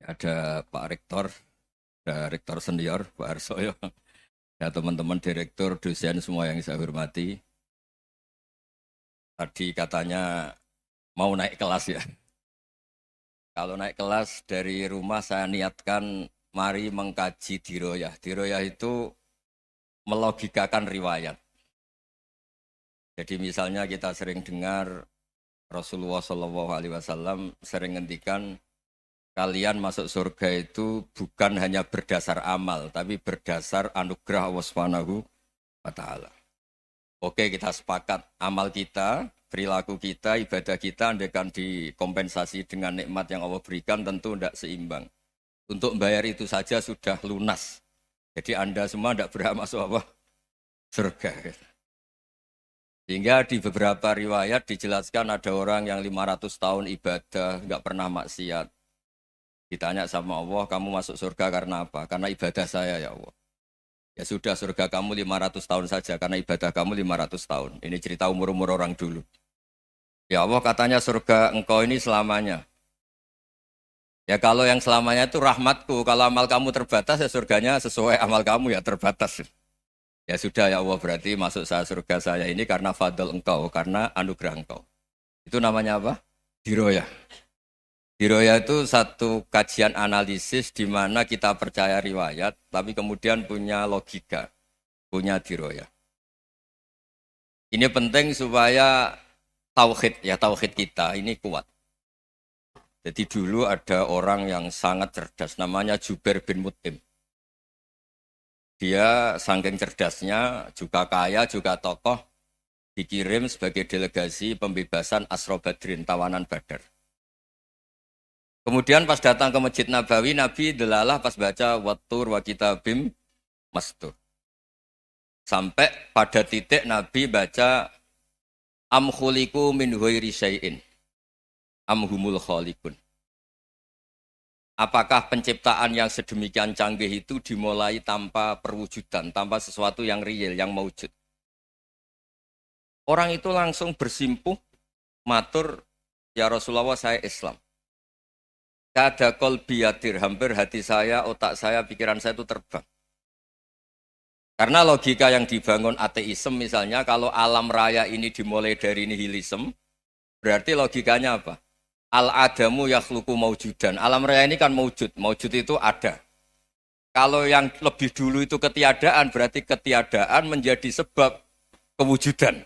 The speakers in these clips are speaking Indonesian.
Ada Pak Rektor, ada Rektor Senior, Pak Arsoyo, ya teman-teman direktur, dosen semua yang saya hormati. Tadi katanya mau naik kelas ya. Kalau naik kelas dari rumah saya niatkan mari mengkaji diroyah. Diroyah itu melogikakan riwayat. Jadi misalnya kita sering dengar Rasulullah SAW sering ngendikan kalian masuk surga itu bukan hanya berdasar amal, tapi berdasar anugerah Allah Subhanahu wa Ta'ala. Oke, kita sepakat amal kita, perilaku kita, ibadah kita andaikan dikompensasi dengan nikmat yang Allah berikan tentu tidak seimbang. Untuk membayar itu saja sudah lunas. Jadi Anda semua tidak berhak masuk apa? Surga. Sehingga di beberapa riwayat dijelaskan ada orang yang 500 tahun ibadah, nggak pernah maksiat. Ditanya sama Allah, kamu masuk surga karena apa? Karena ibadah saya ya Allah. Ya sudah, surga kamu 500 tahun saja, karena ibadah kamu 500 tahun. Ini cerita umur-umur orang dulu. Ya Allah katanya surga engkau ini selamanya. Ya kalau yang selamanya itu rahmatku, kalau amal kamu terbatas ya surganya sesuai amal kamu ya terbatas. Ya sudah ya Allah, berarti masuk saya surga saya ini karena fadl engkau, karena anugerah engkau. Itu namanya apa? Diroyah. Diroyah itu satu kajian analisis di mana kita percaya riwayat, tapi kemudian punya logika, punya diroyah. Ini penting supaya tauhid kita ini kuat. Jadi dulu ada orang yang sangat cerdas, namanya Jubair bin Mut'im. Dia saking cerdasnya, juga kaya, juga tokoh, dikirim sebagai delegasi pembebasan Asra Badrin, tawanan Badar. Kemudian pas datang ke Masjid Nabawi, Nabi delalah pas baca Wattur wa kitabim mastur. Sampai pada titik Nabi baca Am khuliku min ghairi syai'in am humul khaliqun. Apakah penciptaan yang sedemikian canggih itu dimulai tanpa perwujudan, tanpa sesuatu yang real, yang maujud. Orang itu langsung bersimpuh, matur, ya Rasulullah saya Islam. Kada kolbi yadir, hampir hati saya, otak saya, pikiran saya itu terbang. Karena logika yang dibangun ateisme misalnya, kalau alam raya ini dimulai dari nihilisme, berarti logikanya apa? Al-adamu yakhluqu maujudan. Alam raya ini kan maujud, maujud itu ada. Kalau yang lebih dulu itu ketiadaan, berarti ketiadaan menjadi sebab kewujudan.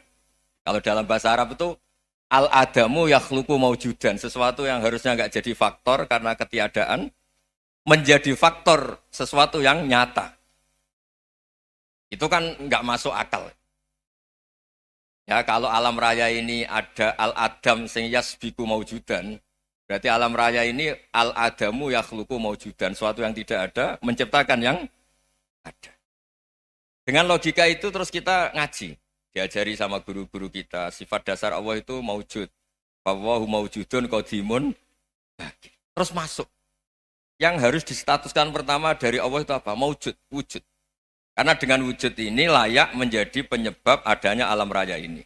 Kalau dalam bahasa Arab itu, al-adamu yakhluqu maujudan. Sesuatu yang harusnya nggak jadi faktor karena ketiadaan, menjadi faktor sesuatu yang nyata. Itu kan nggak masuk akal. Ya, kalau alam raya ini ada al-adam sing yasbiku maujudan, berarti alam raya ini al-adamu yakhluqu maujudan. Sesuatu yang tidak ada, menciptakan yang ada. Dengan logika itu terus kita ngaji. Diajari sama guru-guru kita, sifat dasar Allah itu maujud. Wallahu maujudun qadimun. Terus masuk. Yang harus distatuskan pertama dari Allah itu apa? Maujud, wujud. Karena dengan wujud ini layak menjadi penyebab adanya alam raya ini.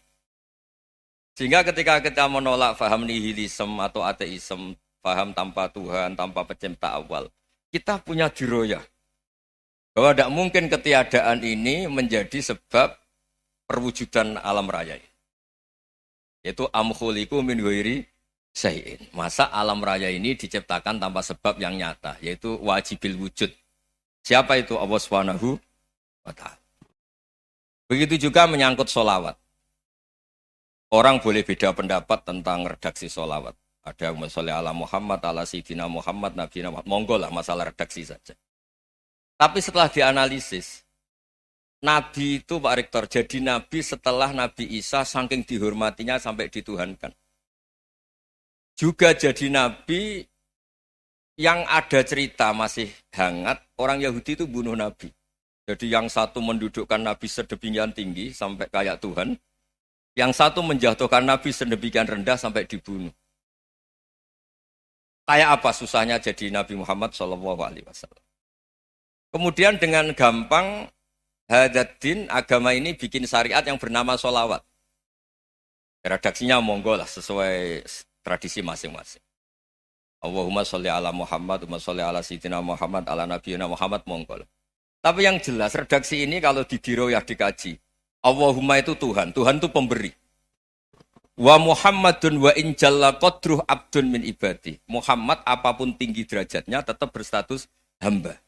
Sehingga ketika kita menolak faham nihilisme atau ateisme, faham tanpa Tuhan, tanpa pencipta awal, kita punya diroyah. Bahwa tidak mungkin ketiadaan ini menjadi sebab perwujudan alam raya ini. Yaitu amkhuliku min ghairi syai'in. Masa alam raya ini diciptakan tanpa sebab yang nyata, yaitu wajibil wujud. Siapa itu? Allah Subhanahu wa Ta'ala. Begitu juga menyangkut sholawat. Orang boleh beda pendapat tentang redaksi sholawat. Ada masalah ala Muhammad, ala Sayyidina Muhammad, Nabi Muhammad. Monggo lah masalah redaksi saja. Tapi setelah dianalisis, Nabi itu Pak Rektor, jadi Nabi setelah Nabi Isa saking dihormatinya sampai dituhankan. Juga jadi Nabi yang ada cerita masih hangat, orang Yahudi itu bunuh Nabi. Jadi yang satu mendudukkan Nabi sedemikian tinggi sampai kayak Tuhan, yang satu menjatuhkan Nabi sedemikian rendah sampai dibunuh. Kayak apa susahnya jadi Nabi Muhammad SAW. Kemudian dengan gampang Hadaddin agama ini bikin syariat yang bernama sholawat. Redaksinya monggo lah sesuai tradisi masing-masing. Allahumma sholli ala Muhammad, Allahumma sholli ala Sayyidina Muhammad, ala Nabiyina Muhammad, monggo. Tapi yang jelas redaksi ini kalau di diroyah dikaji, Allahumma itu Tuhan, Tuhan itu pemberi. Wa Muhammadun wa in jalla qadruh abdun min ibadi. Muhammad apapun tinggi derajatnya tetap berstatus hamba.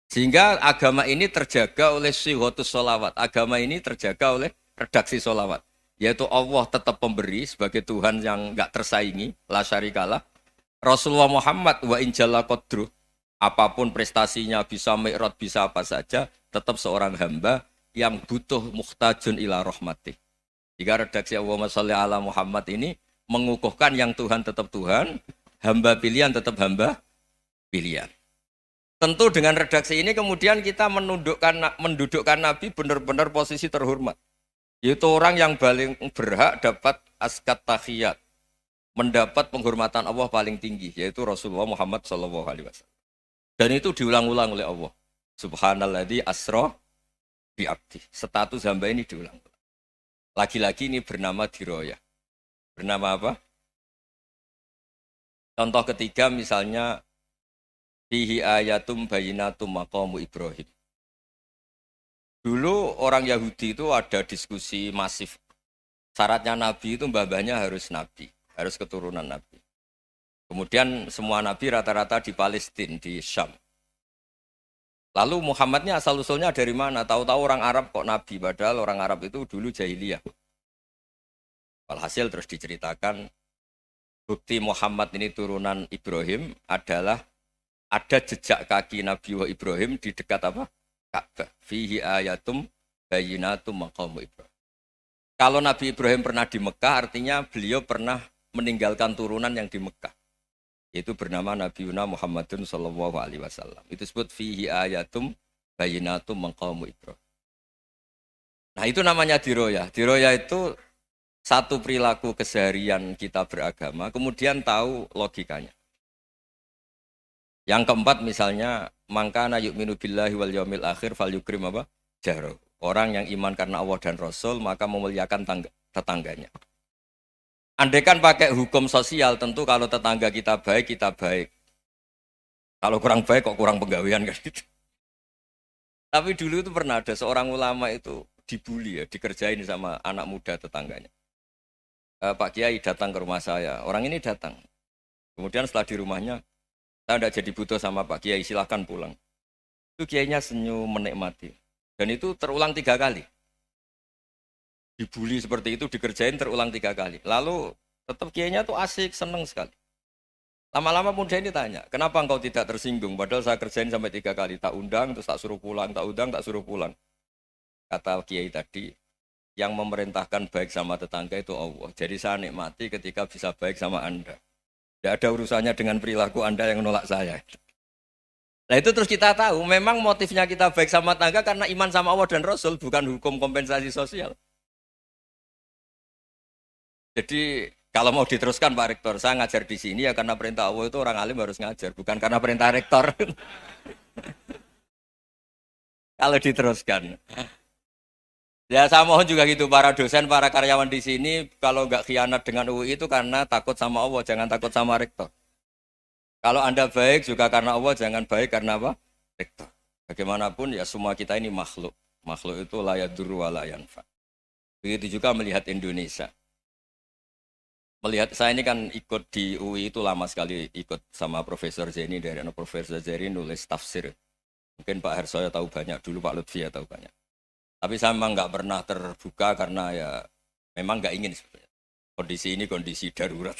Sehingga agama ini terjaga oleh sighatus sholawat. Agama ini terjaga oleh redaksi sholawat. Yaitu Allah tetap pemberi sebagai Tuhan yang enggak tersaingi, la syarikalah. Rasulullah Muhammad wa in jalla qadruh, apapun prestasinya, bisa mi'raj, bisa apa saja, tetap seorang hamba yang butuh muhtajun ila rahmatih. Jika redaksi Allahumma sholli ala Muhammad ini mengukuhkan yang Tuhan tetap Tuhan, hamba pilihan tetap hamba pilihan. Tentu dengan redaksi ini kemudian kita mendudukkan Nabi benar-benar posisi terhormat. Yaitu orang yang paling berhak dapat askat tahiyat, mendapat penghormatan Allah paling tinggi, yaitu Rasulullah Muhammad SAW. Dan itu diulang-ulang oleh Allah. Subhanalladzi asra bi'abdi. Status hamba ini diulang. Lagi-lagi ini bernama diroyah. Bernama apa? Contoh ketiga misalnya, fihi ayatum bayinatum maqamu Ibrahim. Dulu orang Yahudi itu ada diskusi masif. Syaratnya Nabi itu mbah-mbahnya harus Nabi. Harus keturunan Nabi. Kemudian semua Nabi rata-rata di Palestina, di Syam. Lalu Muhammadnya asal-usulnya dari mana? Tahu-tahu orang Arab kok Nabi, padahal orang Arab itu dulu jahiliyah. Walhasil terus diceritakan, bukti Muhammad ini turunan Ibrahim adalah ada jejak kaki Nabi Ibrahim di dekat apa? Ka'bah. Fihi ayatum bayinatum maqamu Ibrahim. Kalau Nabi Ibrahim pernah di Mekah, artinya beliau pernah meninggalkan turunan yang di Mekah. Itu bernama Nabiuna Muhammadun sallallahu alaihi wasallam. Itu disebut fihi ayatum bayinatum maqamu Ibrahim. Nah, itu namanya diroyah. Diroyah itu satu perilaku keseharian kita beragama, kemudian tahu logikanya. Yang keempat misalnya, mangkana yu'minu billahi wal yaumil akhir falyukrim apa? Jahrahu. Orang yang iman karena Allah dan Rasul, maka memuliakan tetangganya. Andaikan pakai hukum sosial, tentu kalau tetangga kita baik, kita baik. Kalau kurang baik, kok kurang penggawean kan gitu. Tapi dulu itu pernah ada seorang ulama itu dibully ya, dikerjain sama anak muda tetangganya. Pak Kiai datang ke rumah saya, orang ini datang. Kemudian setelah di rumahnya, saya tidak jadi butuh sama Pak Kiai, silahkan pulang. Itu Kiainya senyum menikmati. Dan itu terulang 3 kali. Dibully seperti itu, dikerjain terulang 3 kali. Lalu tetap Kiainya tuh asik, seneng sekali. Lama-lama muda ini tanya, kenapa engkau tidak tersinggung? Padahal saya kerjain sampai 3 kali. Tak undang, terus tak suruh pulang, tak undang, tak suruh pulang. Kata Kiai tadi, yang memerintahkan baik sama tetangga itu Allah. Jadi saya nikmati ketika bisa baik sama Anda. Tidak ada urusannya dengan perilaku Anda yang menolak saya. Nah itu terus kita tahu, memang motifnya kita baik sama tetangga karena iman sama Allah dan Rasul, bukan hukum kompensasi sosial. Jadi kalau mau diteruskan Pak Rektor, saya ngajar di sini ya karena perintah Allah itu orang alim harus ngajar, bukan karena perintah Rektor. Kalau diteruskan. Ya saya mohon juga gitu, para dosen, para karyawan di sini, kalau nggak khianat dengan UI itu karena takut sama Allah, jangan takut sama Rektor. Kalau Anda baik juga karena Allah, jangan baik karena apa? Rektor. Bagaimanapun ya semua kita ini makhluk. Makhluk itu la yadurru wa la yanfa. Begitu juga melihat Indonesia. Melihat saya ini kan ikut di UI itu lama sekali, ikut sama Profesor Zeni, dari Profesor Zeni nulis tafsir. Mungkin Pak Hersoyo tahu banyak, dulu Pak Lutfi ya tahu banyak. Tapi saya memang nggak pernah terbuka karena ya memang nggak ingin sebenarnya. Kondisi ini kondisi darurat.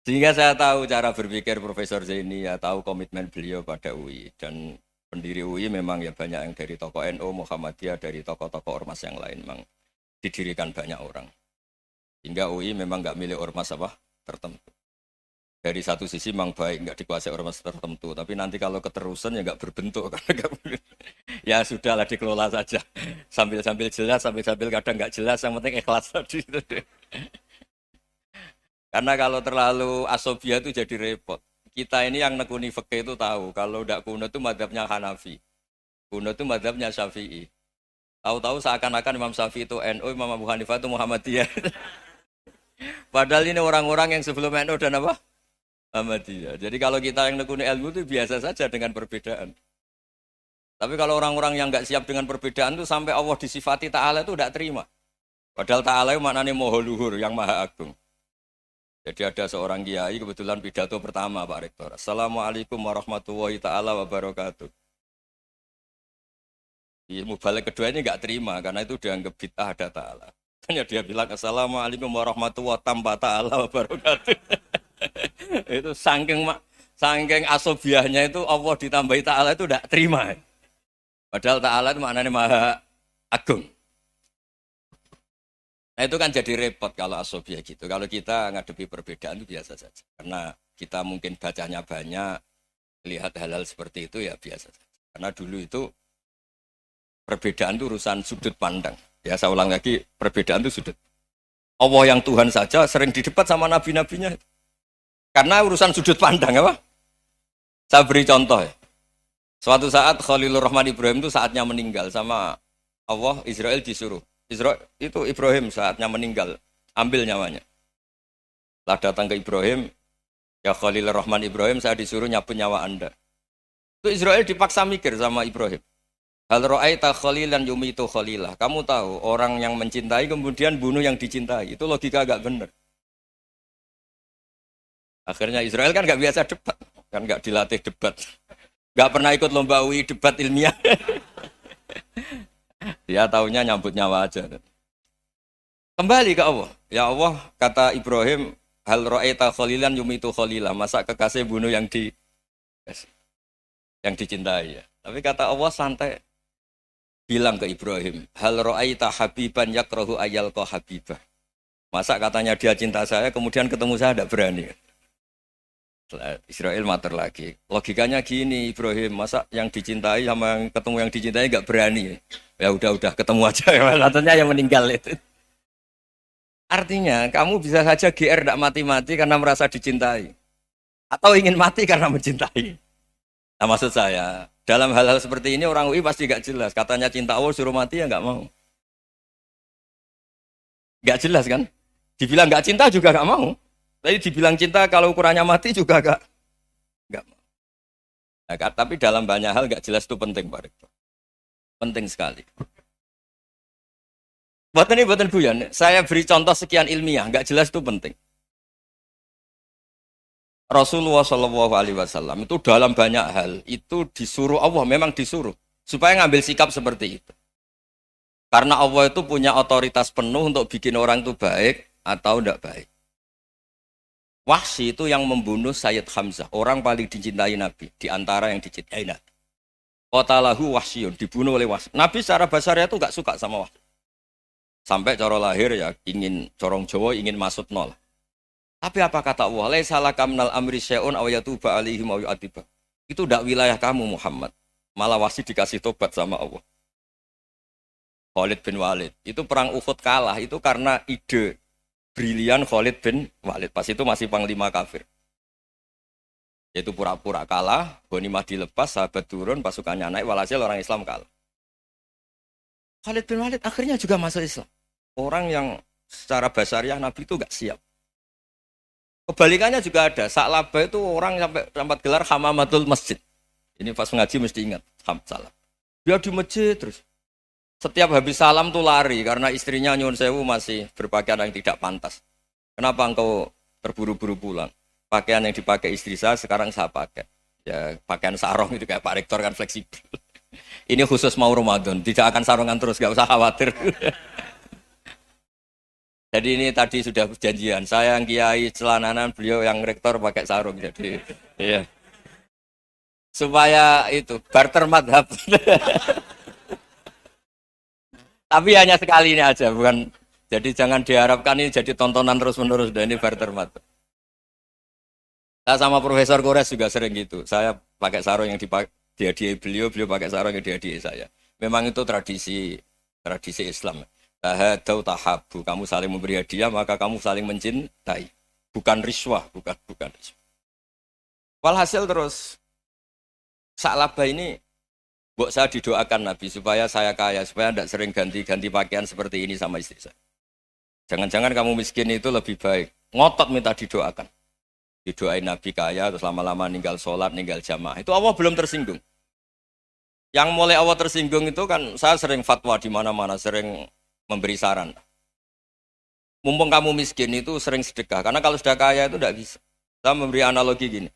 Sehingga saya tahu cara berpikir Profesor Zeni, ya tahu komitmen beliau pada UI. Dan pendiri UI memang ya banyak yang dari tokoh NU, Muhammadiyah, dari tokoh-tokoh ormas yang lain. Memang didirikan banyak orang. Hingga UI memang nggak milik ormas apa tertentu. Dari satu sisi memang baik, nggak dikuasai ormas tertentu. Tapi nanti kalau keterusan ya nggak berbentuk. Ya sudahlah dikelola saja. Sambil-sambil jelas, sambil-sambil kadang nggak jelas. Yang penting ikhlas tadi. Karena kalau terlalu asobia itu jadi repot. Kita ini yang nekuni fikih itu tahu. Kalau tidak kuno itu madhabnya Hanafi. Kuno itu madhabnya Syafi'i. Tahu-tahu seakan-akan Imam Syafi'i itu NU, Imam Abu Hanifah itu Muhammadiyah. Padahal ini orang-orang yang sebelum NU dan apa? Ahmadiyah. Jadi kalau kita yang nekuni ilmu itu biasa saja dengan perbedaan. Tapi kalau orang-orang yang nggak siap dengan perbedaan itu sampai Allah disifati Ta'ala itu tidak terima. Padahal Ta'ala itu maknanya Maha Luhur, yang Maha Agung. Jadi ada seorang kiai kebetulan pidato pertama Pak Rektor. Assalamualaikum warahmatullahi ta'ala wabarakatuh. Di mubalik kedua ini nggak terima karena itu dianggap bid'ah ada Ta'ala. Hanya dia bilang Assalamualaikum warahmatullahi ta'ala wabarakatuh. Itu saking asobiahnya itu Allah ditambahi Ta'ala itu tidak terima. Padahal Ta'ala itu maknanya Maha Agung. Nah itu kan jadi repot kalau asobiah gitu. Kalau kita ngadepi perbedaan itu biasa saja. Karena kita mungkin bacanya banyak, lihat hal-hal seperti itu ya biasa saja. Karena dulu itu perbedaan itu urusan sudut pandang. Ya saya ulang lagi, perbedaan itu sudut. Allah yang Tuhan saja sering didebat sama nabi-nabinya. Karena urusan sudut pandang apa? Saya beri contoh ya. Suatu saat Khalilur Rahman Ibrahim itu saatnya meninggal sama Allah, Israel disuruh. Israel itu Ibrahim saatnya meninggal, ambil nyawanya. Setelah datang ke Ibrahim, ya Khalilur Rahman Ibrahim, saya disuruh nyabut nyawa Anda. Itu Israel dipaksa mikir sama Ibrahim. Hal ra'aita khalilan yumitu khalilah. Kamu tahu orang yang mencintai kemudian bunuh yang dicintai. Itu logika agak benar. Akhirnya Israel kan gak biasa debat, kan gak dilatih debat. Gak pernah ikut lomba UI debat ilmiah. Dia taunya nyambut nyawa aja. Kembali ke Allah. Ya Allah, kata Ibrahim, hal ra'aita khalilan yumitu khalilah. Masa kekasih bunuh yang dicintai ya. Tapi kata Allah santai. Bilang ke Ibrahim, hal ra'aita habiban yakrahu ayyalqa habibah. Masa katanya dia cinta saya, kemudian ketemu saya tidak berani. Israel mater lagi. Logikanya gini Ibrahim, masa yang dicintai sama yang ketemu yang dicintai nggak berani? Ya udah ketemu aja. Katanya yang meninggal itu. Artinya kamu bisa saja GR tidak mati-mati karena merasa dicintai, atau ingin mati karena mencintai. Nah maksud saya, dalam hal-hal seperti ini orang UI pasti nggak jelas. Katanya cinta Allah suruh mati ya nggak mau. Nggak jelas kan? Dibilang nggak cinta juga nggak mau. Tapi dibilang cinta kalau ukurannya mati juga nggak mau. Nah, tapi dalam banyak hal nggak jelas itu penting Pak Rektor. Penting sekali. Buatan guyon. Saya beri contoh sekian ilmiah, nggak jelas itu penting. Rasulullah SAW itu dalam banyak hal itu disuruh Allah, memang disuruh supaya ngambil sikap seperti itu. Karena Allah itu punya otoritas penuh untuk bikin orang itu baik atau tidak baik. Wahsy itu yang membunuh Sayyid Hamzah, orang paling dicintai Nabi, di antara yang dicintai Nabi. Qatalahu Wahsyun, dibunuh oleh Wahsy. Nabi secara basarnya itu nggak suka sama Wahsy. Sampai cara lahir ya ingin corong Jawa ingin masuk nol. Tapi apa kata Allah? Laisa laka minal amri syai'un aw yatuba alaihim aw yu'adziba. Itu tidak wilayah kamu Muhammad. Malah Wahsy dikasih tobat sama Allah. Khalid bin Walid. Itu perang Uhud kalah itu karena ide brilian Khalid bin Walid. Pas itu masih panglima kafir. Yaitu pura-pura kalah, ghanimah dilepas, sahabat turun, pasukannya naik, walhasil orang Islam kalah. Khalid bin Walid akhirnya juga masuk Islam. Orang yang secara basariah Nabi itu gak siap. Kebalikannya juga ada. Sa'labah itu orang sampai tempat gelar Hamamatul Masjid. Ini pas ngaji mesti ingat. Salam. Dia di masjid terus. Setiap habis salam tuh lari karena istrinya nyuwun sewu masih berpakaian yang tidak pantas. Kenapa engkau terburu-buru pulang? Pakaian yang dipakai istri saya sekarang saya pakai. Ya pakaian sarung itu kayak Pak Rektor kan fleksibel. Ini khusus mau Ramadan, tidak akan sarungan terus, gak usah khawatir. Jadi ini tadi sudah perjanjian. Saya yang kiai celananan, beliau yang rektor pakai sarung. Jadi iya. Supaya itu barter madhab. Tapi hanya sekali ini aja, bukan. Jadi jangan diharapkan ini jadi tontonan terus-menerus. Dan ini barter madhab. Saya sama Profesor Kores juga sering gitu. Saya pakai sarung yang dihadiahi beliau pakai sarung yang dihadiahi saya. Memang itu tradisi Islam. Tahadau tahabu, kamu saling memberi hadiah maka kamu saling mencintai. Bukan riswah, bukan riswah. Walhasil terus Sa'labah ini buat saya didoakan Nabi supaya saya kaya, supaya tidak sering ganti-ganti pakaian seperti ini sama istri saya. Jangan-jangan kamu miskin itu lebih baik. Ngotot minta didoakan. didoain Nabi kaya, terus lama-lama ninggal sholat, ninggal jamaah. Itu Allah belum tersinggung. Yang mulai Allah tersinggung itu kan saya sering fatwa di mana-mana, sering memberi saran. Mumpung kamu miskin itu sering sedekah, karena kalau sudah kaya itu tidak bisa. Saya memberi analogi gini.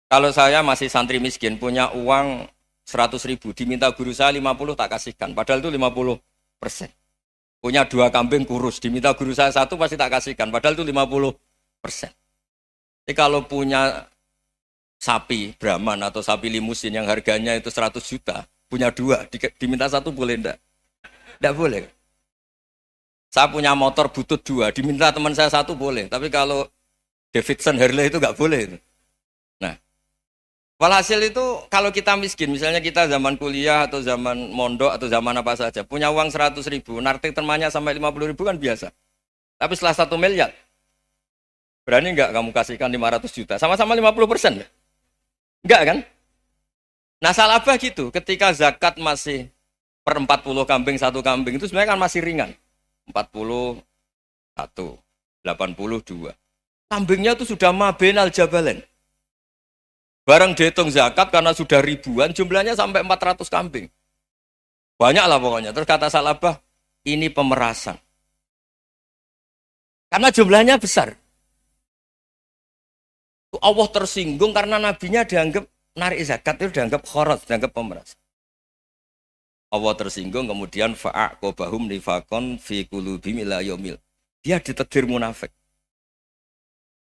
Kalau saya masih santri miskin, punya uang 100.000, diminta guru saya 50 tak kasihkan, padahal itu 50%. Punya 2 kambing kurus, diminta guru saya 1 pasti tak kasihkan, padahal itu 50%. Jadi kalau punya sapi Brahman atau sapi limusin yang harganya itu 100 juta, punya 2, diminta 1 boleh enggak? Enggak boleh. Saya punya motor butut 2, diminta teman saya 1 boleh, tapi kalau Davidson Harley itu enggak boleh. Nah, walhasil itu kalau kita miskin, misalnya kita zaman kuliah atau zaman mondok atau zaman apa saja, punya uang 100.000, nartik temannya sampai 50.000 kan biasa. Tapi setelah 1 miliar, berani enggak kamu kasihkan 500 juta? Sama-sama 50%. Enggak kan? Nah salah apa gitu, ketika zakat masih per 40 kambing 1 kambing itu sebenarnya kan masih ringan. 41, 82. Kambingnya itu sudah mabenal jabalen. Barang dihitung zakat karena sudah ribuan, jumlahnya sampai 400 kambing. Banyak lah pokoknya. Terus kata Salabah, ini pemerasan. Karena jumlahnya besar. Allah tersinggung karena nabinya dianggap narik zakat itu dianggap khorat, dianggap pemerasan. Allah tersinggung kemudian fa'aqobahum nifakon fi qulubihim ila yaumil. Dia ditegur munafik.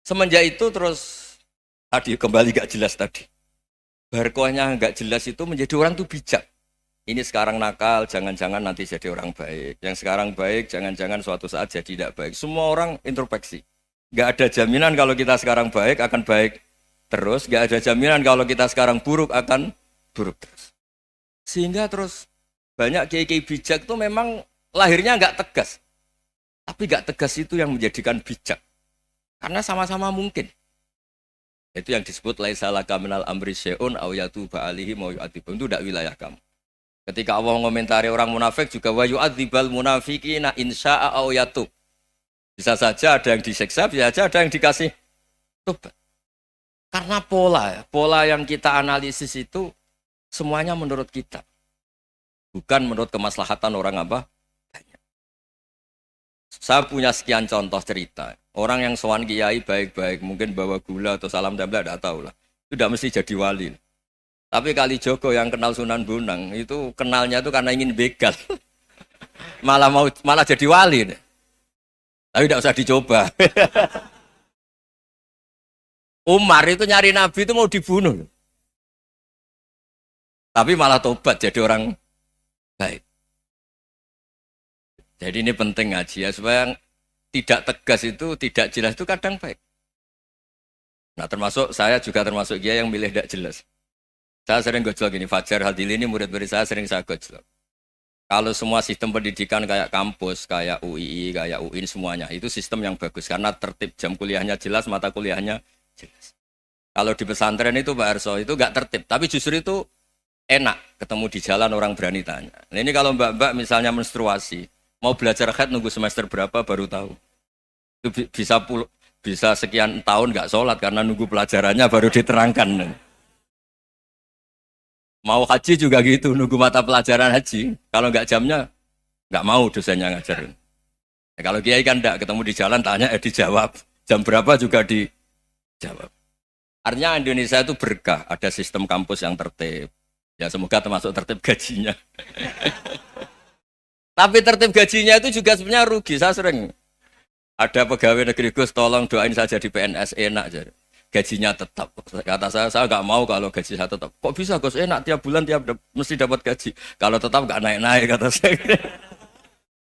Semenjak itu terus tadi kembali gak jelas tadi. Barkohnya gak jelas itu menjadi orang tuh bijak. Ini sekarang nakal, jangan-jangan nanti jadi orang baik. Yang sekarang baik, jangan-jangan suatu saat jadi tidak baik. Semua orang introspeksi. Gak ada jaminan kalau kita sekarang baik akan baik terus. Gak ada jaminan kalau kita sekarang buruk akan buruk terus. Sehingga terus banyak kiai-kiai bijak itu memang lahirnya gak tegas. Tapi gak tegas itu yang menjadikan bijak. Karena sama-sama mungkin. Itu yang disebut laisa laka minal amri syai'un aw yatuba alihi mau yu'adzibum. Itu tidak wilayah kamu. Ketika Allah mengomentari orang munafik juga wa yu'adzibal munafiqina insya'a aw yatub. Bisa saja ada yang disiksa, bisa saja ada yang dikasih tobat. Karena pola yang kita analisis itu semuanya menurut kita. Bukan menurut kemaslahatan orang apa? Banyak. Saya punya sekian contoh cerita. Orang yang sowan kiai baik-baik, mungkin bawa gula atau salam tempel, tidak tahu lah. Itu tidak mesti jadi wali. Tapi Kali Joko yang kenal Sunan Bonang, itu kenalnya itu karena ingin begal. malah jadi wali. Tapi tidak usah dicoba. Umar itu nyari Nabi itu mau dibunuh. Tapi malah tobat jadi orang baik. Jadi ini penting ngaji ya, supaya tidak tegas itu, tidak jelas itu kadang baik. Nah termasuk saya juga termasuk dia yang milih tidak jelas. Saya sering gojlok ini, Fajar Hadili ini murid-murid saya sering saya gojlok. Kalau semua sistem pendidikan kayak kampus, kayak UII, kayak UIN semuanya, itu sistem yang bagus. Karena tertib jam kuliahnya jelas, mata kuliahnya jelas. Kalau di pesantren itu Pak Arso, itu nggak tertib. Tapi justru itu enak, ketemu di jalan orang berani tanya. Nah ini kalau mbak-mbak misalnya menstruasi, mau belajar haid nunggu semester berapa baru tahu. Itu bisa sekian tahun nggak sholat karena nunggu pelajarannya baru diterangkan. Mau haji juga gitu, nunggu mata pelajaran haji. Kalau nggak jamnya, nggak mau dosennya ngajarin. Ya, kalau kiai kan nggak ketemu di jalan, tanya dijawab. Jam berapa juga dijawab. Artinya Indonesia itu berkah, ada sistem kampus yang tertib. Ya semoga termasuk tertib gajinya. Tapi tertib gajinya itu juga sebenarnya rugi. Saya sering ada pegawai negeri Gus, tolong doain saja di PNS enak jadi. Gajinya tetap. Kata saya nggak mau kalau gaji saya tetap. Kok bisa Gus enak tiap bulan mesti dapat gaji. Kalau tetap nggak naik-naik kata saya.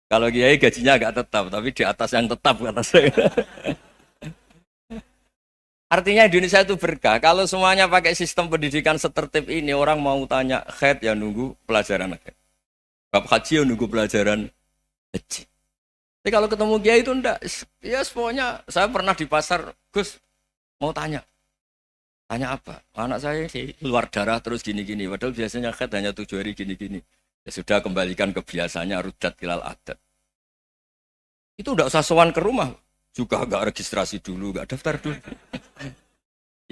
Kalau kiai gajinya nggak tetap, tapi di atas yang tetap kata saya. Artinya Indonesia itu berkah. Kalau semuanya pakai sistem pendidikan setertib ini, orang mau tanya haid ya nunggu pelajaran haid. Bab haji ya nunggu pelajaran haji. Tapi kalau ketemu kiai itu enggak. Ya pokoknya saya pernah di pasar, Gus mau tanya apa? Anak saya keluar darah terus gini-gini. Padahal biasanya haid hanya 7 hari gini-gini. Ya sudah kembalikan ke biasanya rudat hilal adat. Itu enggak usah sowan ke rumah. Juga enggak registrasi dulu, enggak daftar dulu.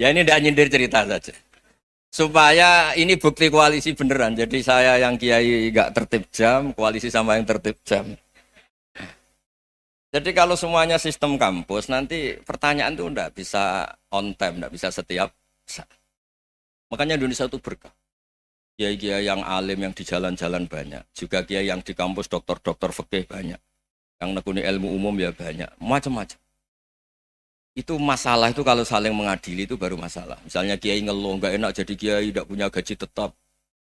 Ya ini tidak nyindir cerita saja. Supaya ini bukti koalisi beneran. Jadi saya yang kiai nggak tertib jam, koalisi sama yang tertib jam. Jadi kalau semuanya sistem kampus, nanti pertanyaan itu enggak bisa on time, enggak bisa setiap saat. Makanya Indonesia itu berkah. Kiai-kiai yang alim yang di jalan-jalan banyak. Juga kiai yang di kampus dokter-dokter fikih banyak. Yang nekuni ilmu umum ya banyak. Macam-macam. Itu masalah itu kalau saling mengadili itu baru masalah. Misalnya kiai ngeluh, enggak enak jadi kiai, enggak punya gaji tetap.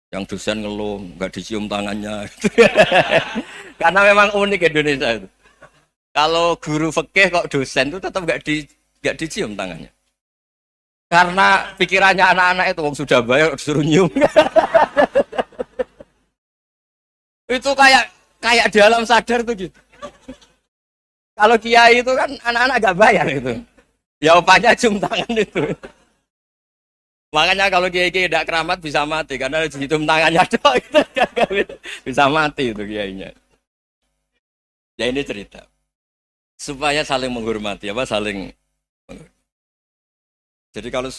Yang dosen ngeluh, enggak dicium tangannya. Karena memang unik Indonesia itu. Kalau guru fikih kok dosen itu tetap nggak dicium tangannya. Karena pikirannya anak-anak itu wong sudah bayar disuruh nyium. Itu kayak di alam sadar tuh gitu. Kalau kiai itu kan anak-anak nggak bayar itu. Ya opanya cium tangan itu. Makanya kalau kiai tidak keramat bisa mati karena cium tangannya doang itu bisa mati itu kiainya. Ya ini cerita. Supaya saling menghormati saling menghormati. Jadi kalau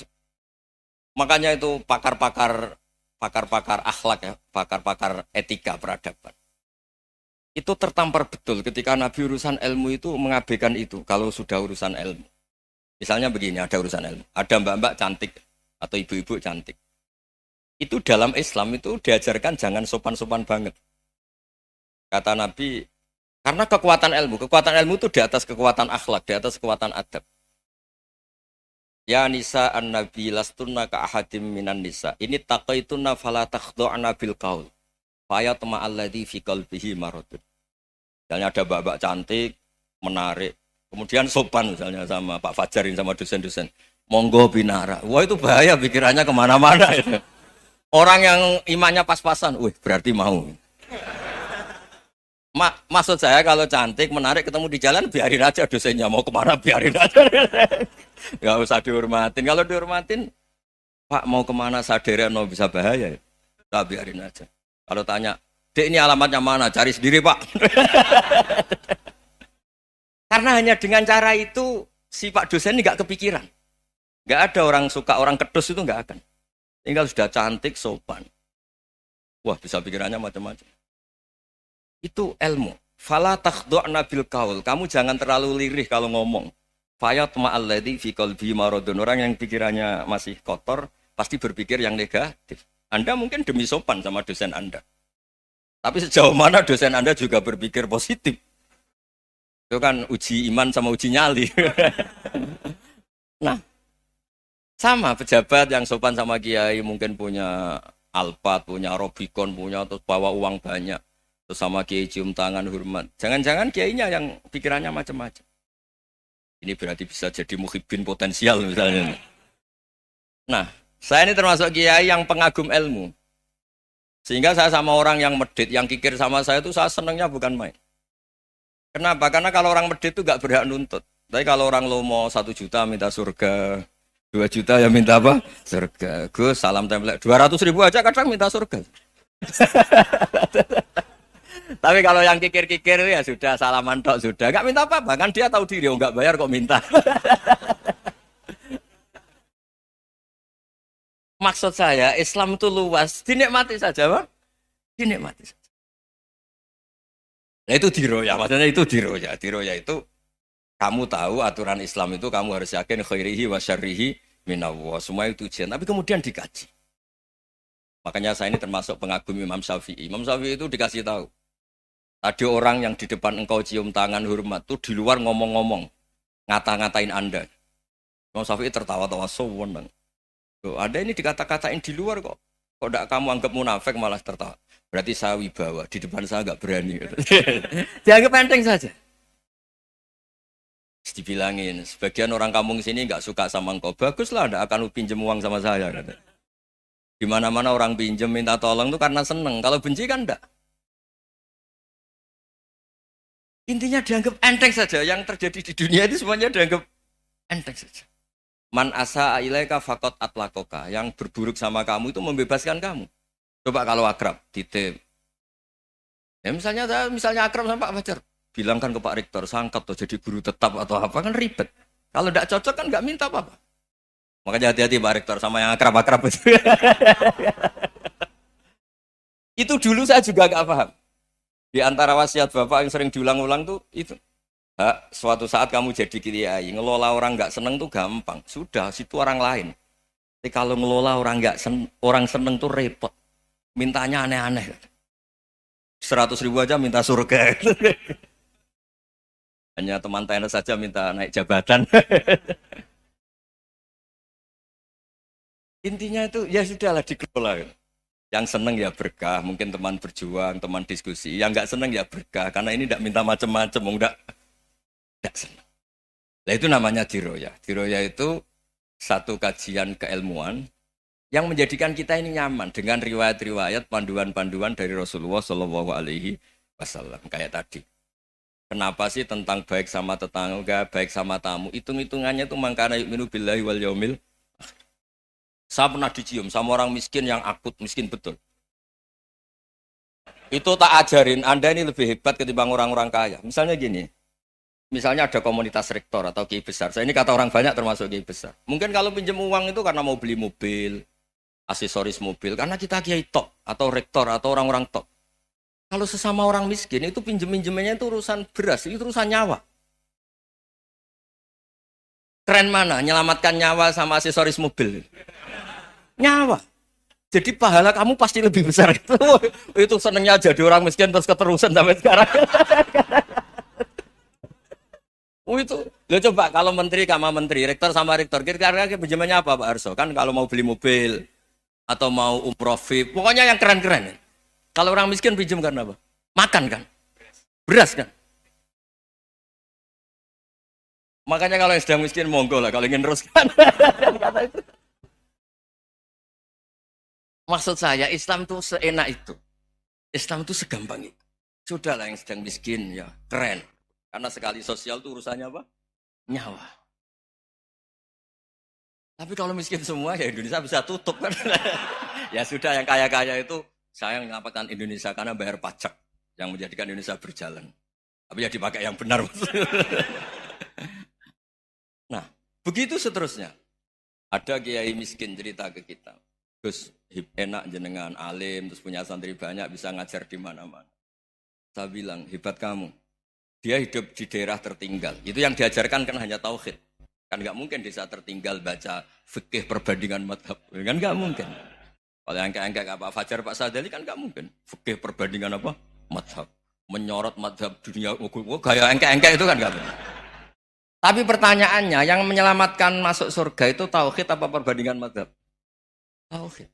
makanya itu pakar-pakar akhlak ya, pakar-pakar etika peradaban. Itu tertampar betul ketika Nabi urusan ilmu itu mengabaikan itu kalau sudah urusan ilmu. Misalnya begini, ada urusan ilmu, ada mbak-mbak cantik atau ibu-ibu cantik. Itu dalam Islam itu diajarkan jangan sopan-sopan banget. Kata Nabi, karena kekuatan ilmu itu di atas kekuatan akhlak, di atas kekuatan adab. Ya nisa an-nabi lastunna ka ahadim minan nisa. Ini taqaitunna fala takhdu'na bil qaul. Fa yatma alladhi fi qalbihi maradun. Misalnya ada mbak-mbak cantik, menarik, kemudian sopan misalnya sama Pak Fajarin sama dosen-dosen. Monggo binara. Wah itu bahaya pikirannya kemana-mana itu. Orang yang imannya pas-pasan, berarti mau. Maksud saya kalau cantik, menarik, ketemu di jalan, biarin aja dosennya. Mau kemana, biarin aja. Gak usah dihormatin. Kalau dihormatin, Pak mau kemana sadereno bisa bahaya. Nah, biarin aja. Kalau tanya, Dek ini alamatnya mana? Cari sendiri Pak. Karena hanya dengan cara itu, si Pak dosen ini gak kepikiran. Gak ada orang suka, orang kedus itu gak akan. Tinggal sudah cantik, sopan. Wah bisa pikirannya macam-macam. Itu ilmu. Fala takhdu'na bil qaul. Kamu jangan terlalu lirih kalau ngomong. Fayat ma'alladzi fi qalbi maradun. Orang yang pikirannya masih kotor pasti berpikir yang negatif. Anda mungkin demi sopan sama dosen Anda. Tapi sejauh mana dosen Anda juga berpikir positif. Itu kan uji iman sama uji nyali. Nah, sama pejabat yang sopan sama kiai mungkin punya Alphard, punya Robicon, punya terus bawa uang banyak. Terus sama kiai cium tangan hormat. Jangan-jangan kiainya yang pikirannya macam-macam. Ini berarti bisa jadi muhibbin potensial misalnya. Nah, saya ini termasuk kiai yang pengagum ilmu. Sehingga saya sama orang yang medit, yang kikir sama saya itu saya senangnya bukan main. Kenapa? Karena kalau orang medit itu gak berhak nuntut. Tapi kalau orang lomo 1 juta minta surga, 2 juta ya minta apa? Surga. Gus salam template 200.000 aja kadang minta surga. Tapi kalau yang kikir-kikir ya sudah salaman tok sudah. Enggak minta apa-apa, kan dia tahu diri enggak bayar kok minta. Maksud saya Islam itu luas, dinikmati saja, Pak. Dinikmati saja. Nah itu diroya, maksudnya itu diroya. Diroya itu kamu tahu aturan Islam itu kamu harus yakin khairihi wa syarrihi minallah. Semua itu ujian, tapi kemudian dikaji. Makanya saya ini termasuk pengagum Imam Syafi'i. Imam Syafi'i itu dikasih tahu. Ada orang yang di depan engkau cium tangan hormat tuh di luar ngomong-ngomong, ngata-ngatain Anda. Imam Syafi'i tertawa-tawa sewenang. Ada ini dikata-katain di luar kok. Kok tidak kamu anggap munafik malah tertawa. Berarti saya wibawa, di depan saya nggak berani. Dianggap enteng saja. Dibilangin, sebagian orang kampung sini nggak suka sama engkau. Baguslah, tidak akan pinjam uang sama saya. Di mana-mana orang pinjam minta tolong itu karena seneng. Kalau benci kan enggak. Intinya dianggap enteng saja. Yang terjadi di dunia itu semuanya dianggap enteng saja. Man asa ilaika faqat atlakoka. Yang berburuk sama kamu itu membebaskan kamu. Coba kalau akrab, titip. Ya misalnya akrab sama Pak Fajar. Bilangkan ke Pak Rektor, sangkat atau jadi guru tetap atau apa kan ribet. Kalau tidak cocok kan nggak minta apa-apa. Makanya hati-hati Pak Rektor sama yang akrab-akrab itu. Itu dulu saya juga gak paham. Di antara wasiat Bapak yang sering diulang-ulang tuh itu. Suatu saat kamu jadi kiai, ngelola orang nggak seneng tuh gampang. Sudah, situ orang lain. Tapi kalau ngelola orang nggak orang seneng tuh repot. Mintanya aneh-aneh. 100.000 aja minta surga. Hanya teman tenis saja minta naik jabatan. Intinya itu ya sudahlah dikelola. Yang seneng ya berkah, mungkin teman berjuang, teman diskusi. Yang nggak seneng ya berkah, karena ini tidak minta macam-macam, tidak senang. Nah itu namanya diroya. Diroya itu satu kajian keilmuan yang menjadikan kita ini nyaman dengan riwayat-riwayat, panduan-panduan dari Rasulullah Shallallahu Alaihi Wasallam. Kayak tadi. Kenapa sih tentang baik sama tetangga, baik sama tamu? Hitung-hitungannya itu mangkana yu'minu billahi wal yaumil. Saya pernah dicium sama orang miskin yang akut, miskin betul. Itu tak ajarin, Anda ini lebih hebat ketimbang orang-orang kaya. Misalnya gini, misalnya ada komunitas rektor atau kiai besar. Saya ini kata orang banyak termasuk kiai besar. Mungkin kalau pinjam uang itu karena mau beli mobil, aksesoris mobil. Karena kita kiai top atau rektor atau orang-orang top. Kalau sesama orang miskin itu pinjem-pinjemannya itu urusan beras, itu urusan nyawa. Keren mana? Nyelamatkan nyawa sama aksesoris mobil. Nyawa. Jadi pahala kamu pasti lebih besar itu. Itu senengnya jadi orang miskin terus keterusan sampai sekarang. Itu, lo coba kalau menteri sama menteri, rektor sama rektor, kira-kira pinjamannya apa Pak Arso? Kan kalau mau beli mobil atau mau umroh VIP, pokoknya yang keren-keren. Kalau orang miskin pinjam karena apa? Makan kan, beras kan. Makanya kalau yang sedang miskin monggo lah, kalau ingin teruskan. Maksud saya Islam itu seenak itu, Islam itu segampang itu. Sudahlah yang sedang miskin ya keren. Karena sekali sosial itu urusannya apa? Nyawa. Tapi kalau miskin semua ya Indonesia bisa tutup kan. Ya sudah yang kaya-kaya itu saya mengatakan Indonesia karena bayar pajak yang menjadikan Indonesia berjalan. Tapi ya dipakai yang benar. Nah, begitu seterusnya. Ada kiai miskin cerita ke kita. Gus, enak jenengan alim, terus punya santri banyak, bisa ngajar di mana-mana. Saya bilang, hebat kamu. Dia hidup di daerah tertinggal. Itu yang diajarkan kan hanya tauhid. Kan nggak mungkin desa tertinggal baca fikih perbandingan madhab. Kan nggak mungkin. Kalau yang kayak Pak Fajar, Pak Sadali kan nggak mungkin. Fikih perbandingan apa? Madhab. Menyorot madhab dunia. Kayak engke-engke itu kan nggak mungkin. Tapi pertanyaannya, yang menyelamatkan masuk surga itu tauhid apa perbandingan madhab? Tauhid.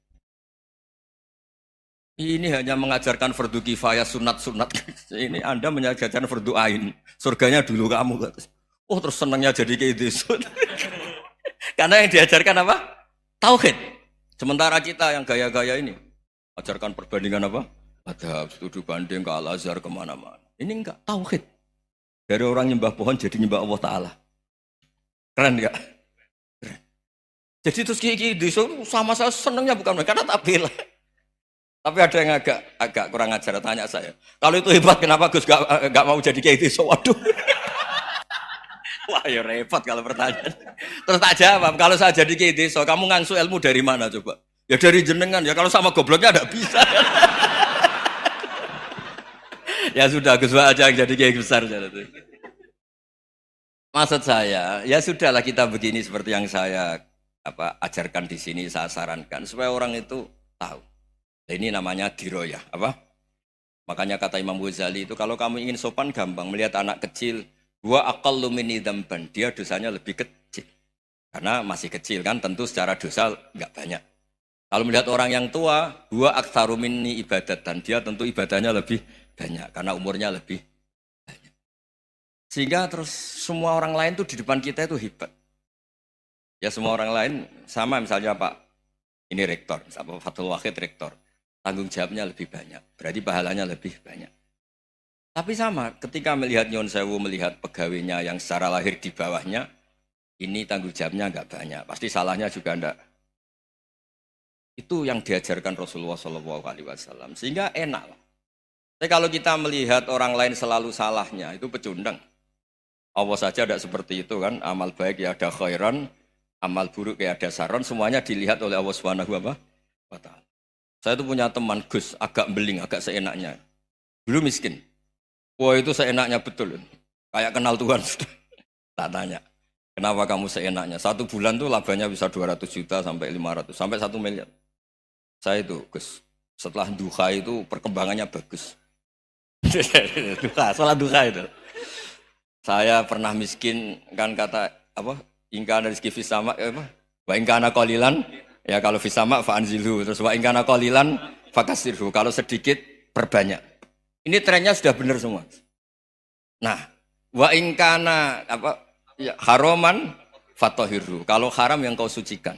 Ini hanya mengajarkan fardu kifayah sunat-sunat. Ini Anda mengajarkan fardu ain. Surganya dulu kamu. Oh terus senangnya jadi kayak gitu. Karena yang diajarkan apa? Tauhid. Sementara kita yang gaya-gaya ini. Ajarkan perbandingan apa? Madhab, studi banding ke Al-Azhar kemana-mana. Ini enggak, tauhid. Dari orang nyembah pohon jadi nyembah Allah Ta'ala. Keren enggak? Keren. Jadi terus kayak gitu sama saya senangnya bukan karena tak bela. Tapi ada yang agak kurang ajar, tanya saya. Kalau itu hebat, kenapa Gus gak mau jadi kayak gitu? Waduh. Wah ya repot kalau pertanyaan. Terus tak jawab, kalau saya jadi kayak gitu, kamu ngangsu ilmu dari mana coba? Ya dari jenengan, ya kalau sama gobloknya gak bisa. Ya sudah, Gus aja yang jadi kayak besar. Maksud saya, ya sudahlah kita begini seperti yang saya ajarkan di sini, saya sarankan. Supaya orang itu tahu. Ini namanya diroyah, apa? Makanya kata Imam Ghazali itu kalau kamu ingin sopan gampang melihat anak kecil, wa aqallu minni dzamban, dia dosanya lebih kecil. Karena masih kecil kan, tentu secara dosa enggak banyak. Kalau melihat orang yang tua, wa aktsaru minni ibadatan, dia tentu ibadahnya lebih banyak karena umurnya lebih banyak. Sehingga terus semua orang lain tuh di depan kita itu hebat. Ya semua orang lain sama misalnya Pak ini rektor, Pak Fathul Wahid rektor. Tanggung jawabnya lebih banyak, berarti pahalanya lebih banyak. Tapi sama, ketika melihat Nyon Sewu, melihat pegawainya yang secara lahir di bawahnya, ini tanggung jawabnya enggak banyak, pasti salahnya juga enggak. Itu yang diajarkan Rasulullah SAW, sehingga enak lah. Tapi kalau kita melihat orang lain selalu salahnya, itu pecundang. Allah saja tidak seperti itu kan, amal baik ya ada khairan, amal buruk kayak ada saron, semuanya dilihat oleh Allah Subhanahu wa Ta'ala. Saya itu punya teman Gus, agak beling, agak seenaknya. Dulu miskin. Wah itu seenaknya betul. Kayak kenal Tuhan. Tak tanya, kenapa kamu seenaknya? 1 bulan tuh labanya bisa 200 juta sampai 500, sampai 1 miliar. Saya itu Gus, setelah duha itu perkembangannya bagus. Duha, sholat duha itu. Saya pernah miskin, kan kata apa? Ingkana rizki fisama, apa? Wa ingkana qalilan, ya kalau fisama fa'anzilhu. Terus wa ingkana qalilan fakasirhu. Kalau sedikit perbanyak. Ini trennya sudah benar semua. Nah, wa ingkana apa? Ya, haroman fatohiru. Kalau haram yang kau sucikan.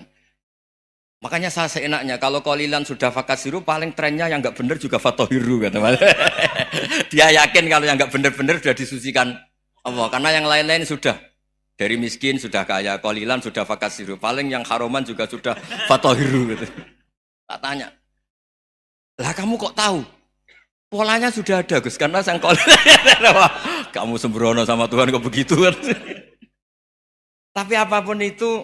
Makanya saya seenaknya kalau qalilan sudah fakasiru, paling trennya yang enggak benar juga fatohiru kata Mas. Dia yakin kalau yang enggak benar-benar sudah disucikan Allah, karena yang lain-lain sudah. Dari miskin sudah kaya, qalilan sudah fakasiru, paling yang haroman juga sudah fatohiru gitu. Tak tanya, lah kamu kok tahu? Polanya sudah ada Gus, karena sang qalilan. Kamu sembrono sama Tuhan kok begitu kan? Tapi apapun itu